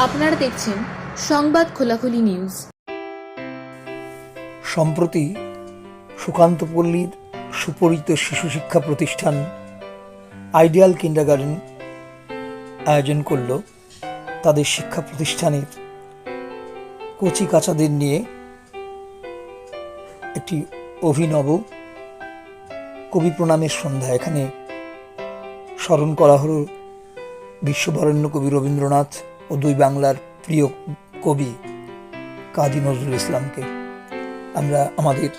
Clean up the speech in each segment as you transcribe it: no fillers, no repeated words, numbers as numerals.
আপনারা দেখছেন সংবাদ খোলাখুলি নিউজ। সম্প্রতি সুকান্তপল্লীর সুপরিচিত শিশু শিক্ষা প্রতিষ্ঠান আইডিয়াল কিন্ডারগার্টেন আয়োজন করল তাদের শিক্ষা প্রতিষ্ঠানের কচি কাচাদের নিয়ে একটি অভিনব কবি প্রণামের সন্ধ্যা। এখানে স্মরণ করা হল বিশ্ববরেণ্য কবি রবীন্দ্রনাথ ও দুই বাংলার প্রিয় কবি কাজী নজরুল ইসলামকে। আমরা আমাদের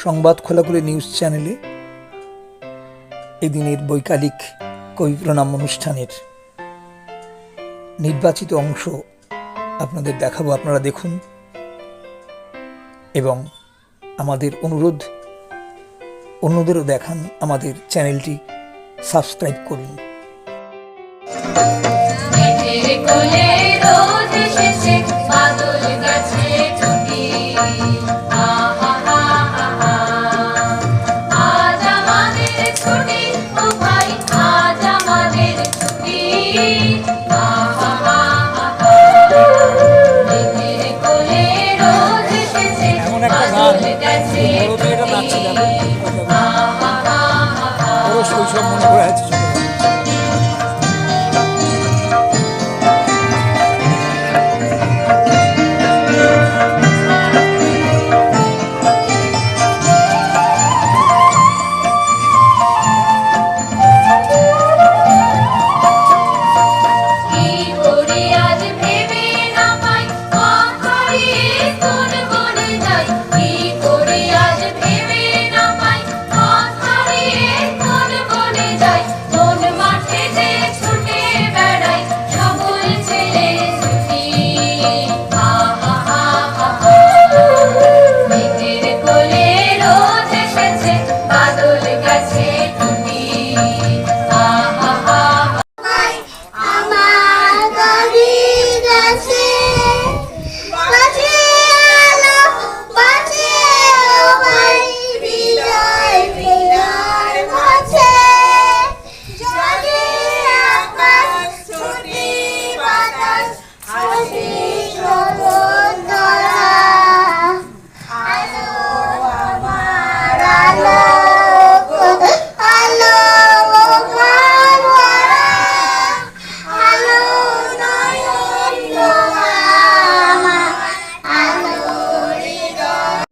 সংবাদ খোলাখুলি নিউজ চ্যানেলে এই দিনের বৈকালিক কবি প্রণাম অনুষ্ঠানের নির্বাচিত অংশ আপনাদের দেখাবো, আপনারা দেখুন এবং আমাদের অনুরোধ অন্যদেরও দেখান, আমাদের চ্যানেলটি সাবস্ক্রাইব করুন। এমন একটা গান বড়দের নাচছিলাম, ওর শৈশব মনে পড়ে আছে।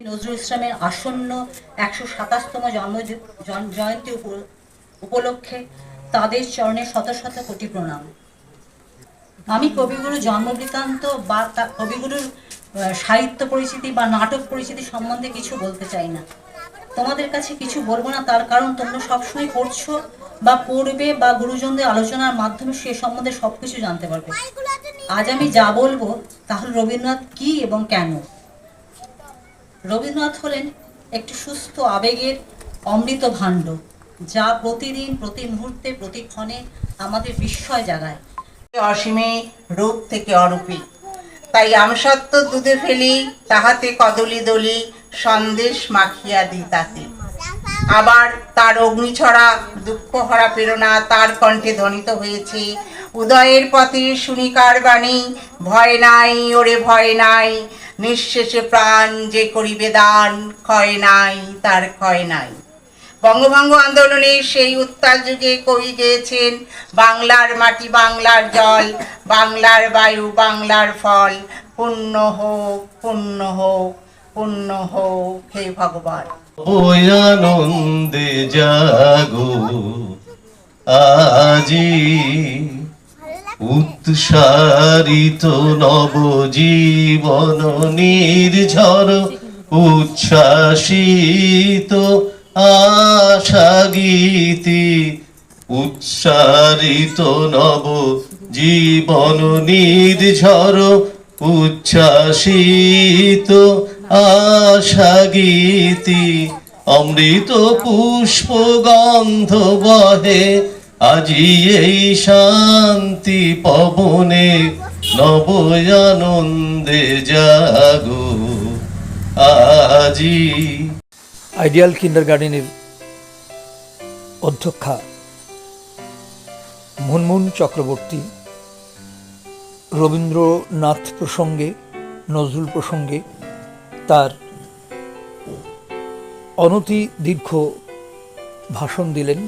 নজরুল ইসলামের আসন্ন ১২৭তম জয়ন্তী উপলক্ষে তাদের চরণে শত শত কোটি প্রণাম। আমি কবিগুরু জন্মবৃত্তান্ত বা কবিগুরুর সাহিত্য পরিচিতি বা নাটক পরিচিতি সম্বন্ধে কিছু বলতে চাই না। তোমাদের কাছে কিছু বলবো না, তার কারণ তোমরা সবসময় পড়ছো বা পড়বে বা গুরুজনদের আলোচনার মাধ্যমে সে সম্বন্ধে সবকিছু জানতে পারবে। আজ আমি যা বলবো তাহলে রবীন্দ্রনাথ কি এবং কেন। রবীন্দ্রনাথ হলেন একটি সুস্থ আবেগের অমৃত ভাণ্ড, যা প্রতিদিন প্রতি মুহূর্তে প্রতি ক্ষণে আমাদের বিস্ময় জাগায়। অসীমে রূপ থেকে অরূপী, তাই আমসত্ত্ব দুধে ফেলি, তাহাতে কদলি দলি, সন্দেশ মাখিয়া দিই তাতে। আবার তার অগ্নিছড়া দুঃখ হরা প্রেরণা তার কণ্ঠে ধ্বনিত হয়েছে। উদয়ের পথে শুনিকার বাণী, ভয় নাই ওরে ভয় নাই, নিঃশেষে প্রাণ যে করিবে দান, ক্ষয় নাই তার ক্ষয় নাই। বঙ্গভঙ্গ আন্দোলনের সেই উত্তাল যুগে কবি গেয়েছেন, বাংলার মাটি বাংলার জল, বাংলার বায়ু বাংলার ফল, পুণ্য হোক পুণ্য হোক পুণ্য হোক হে ভগবান। ওই আনন্দে জাগো আজি, উৎসারিত নবজীবন নির্ঝর, উচ্ছ্বাসিত আশা গীতি, উৎসারিত নব জীবন নির্ঝর, উচ্ছ্বাসিত আশা গীতি, অমৃত পুষ্প গন্ধ বহে আজি এই শান্তি পবনে, নব আনন্দে জাগো আজি। আইডিয়াল কিন্ডারগার্টেনের অধ্যক্ষা মুনমুন চক্রবর্তী রবীন্দ্রনাথ প্রসঙ্গে, নজরুল প্রসঙ্গে তার অনতি দীর্ঘ ভাষণ দিলেন।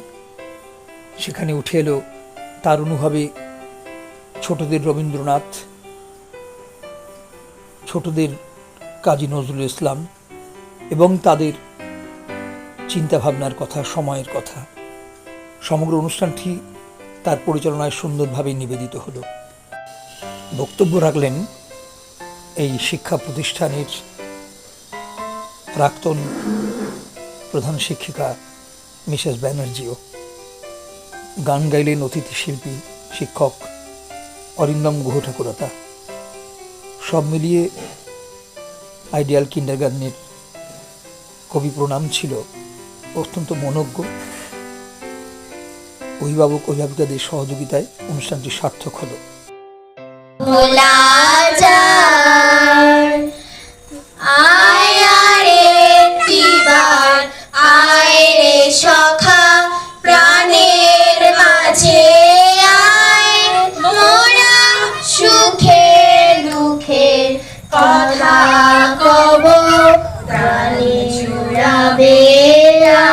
সেখানে উঠে এলো তার অনুভবে ছোটদের রবীন্দ্রনাথ, ছোটদের কাজী নজরুল ইসলাম এবং তাদের চিন্তাভাবনার কথা, সময়ের কথা। সমগ্র অনুষ্ঠানটি তার পরিচালনায় সুন্দরভাবে নিবেদিত হলো। বক্তব্য রাখলেন এই শিক্ষা প্রতিষ্ঠানের প্রাক্তন প্রধান শিক্ষিকা মিসেস ব্যানার্জিও। গান গাইলেন অতিথি শিল্পী শিক্ষক অরিন্দম গুহ ঠাকুরতা। সব মিলিয়ে আইডিয়াল কিন্ডারগার্টেনের কবি প্রণাম ছিল অত্যন্ত মনোজ্ঞ। অভিভাবক অভিভাবিকাদের সহযোগিতায় অনুষ্ঠানটি সার্থক হলো। প্রাণের মাঝে আয়, মোরা সুখে দুঃখে কথা কব, প্রাণে জুড়াবে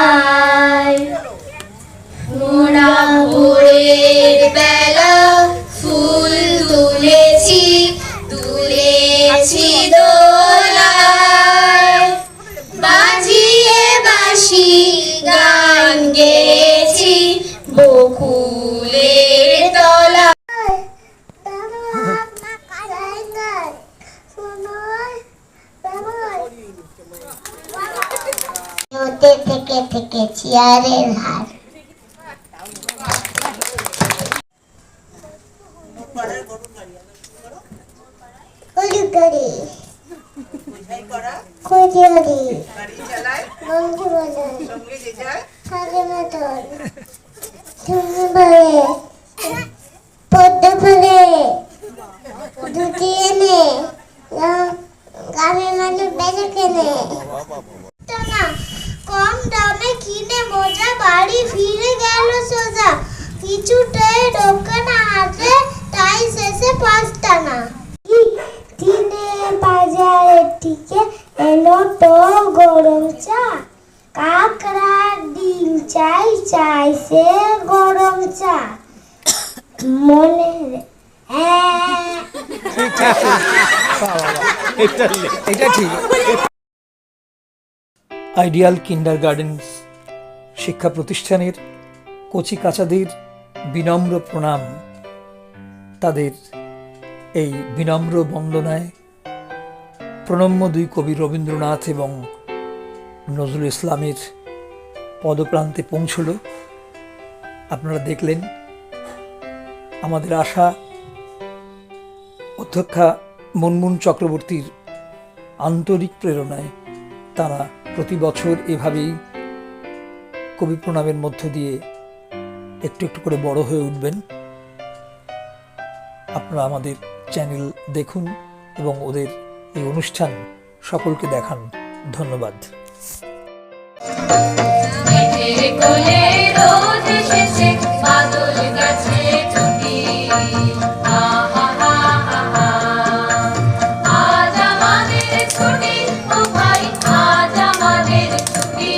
আয়। মোরা ভোরের বেলা ফুল তুলেছি, তুলেছি দোলায়, বাজিয়ে বাঁশি গান গেয়েছি বকুলের তলা। থেকে থেকে চেয়ারের হার পদ্ম ফলে দুটি এনে গ্রামের মানুষ বেঁচে কেনে, কম দামে কিনে মজা বাড়ি ফিরে গেল সোজা, কিছুটাই ঢোকে না হাতে, তাই শেষে পাঁচটা না। দিনে বাজারের দিকে এলো তো গরম চা, কাকড়া ডিম চাই, চাইছে গরম চা। মনে এটা ঠিক। আইডিয়াল কিন্ডারগার্টেন শিক্ষা প্রতিষ্ঠানের কচি কাচাদের বিনম্র প্রণাম। তাদের এই বিনম্র বন্দনায় প্রণম্য দুই কবি রবীন্দ্রনাথ এবং নজরুল ইসলামের পদপ্রান্তে পৌঁছল। আপনারা দেখলেন। আমাদের আশা অধ্যক্ষা মুনমুন চক্রবর্তীর আন্তরিক প্রেরণায় তারা প্রতি বছর এভাবেই কবি প্রণামের মধ্য দিয়ে একটু একটু করে বড় হয়ে উঠবেন। আপনারা আমাদের চ্যানেল দেখুন এবং ওদের এই অনুষ্ঠান সকলকে দেখান। ধন্যবাদ। ছুটি, ও ভাই আজ আমাদের ছুটি।